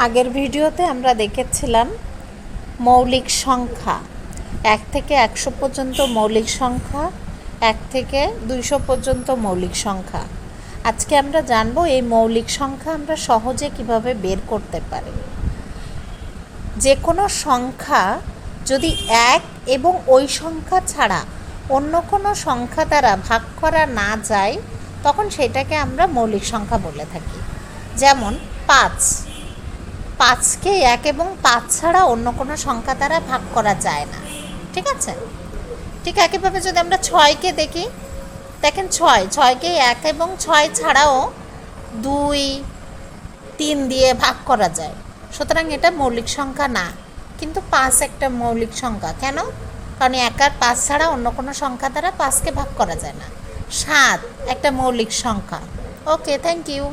আগের ভিডিওতে আমরা দেখেছিলাম মৌলিক সংখ্যা 1 থেকে 100 পর্যন্ত মৌলিক সংখ্যা, 1 থেকে 200 পর্যন্ত মৌলিক সংখ্যা। আজকে আমরা জানবো এই মৌলিক সংখ্যা আমরা সহজে কিভাবে বের করতে পারি। যে কোনো সংখ্যা যদি এক এবং ওই সংখ্যা ছাড়া অন্য কোনো সংখ্যা দ্বারা ভাগ করা না যায় তখন সেটাকে আমরা মৌলিক সংখ্যা বলে থাকি। যেমন 5কে 1 এবং 5 ছাড়া অন্য কোনো সংখ্যা দ্বারা ভাগ করা যায় না। ঠিক আছে, ঠিক একইভাবে যদি আমরা 6কে দেখি, দেখেন 6কে 1 এবং 6 ছাড়াও 2, 3 দিয়ে ভাগ করা যায়, সুতরাং এটা মৌলিক সংখ্যা না। কিন্তু 5 একটা মৌলিক সংখ্যা। কেন? কারণ 1 আর 5 ছাড়া অন্য কোনো সংখ্যা দ্বারা 5কে ভাগ করা যায় না। 7 একটা মৌলিক সংখ্যা। ওকে, থ্যাংক ইউ।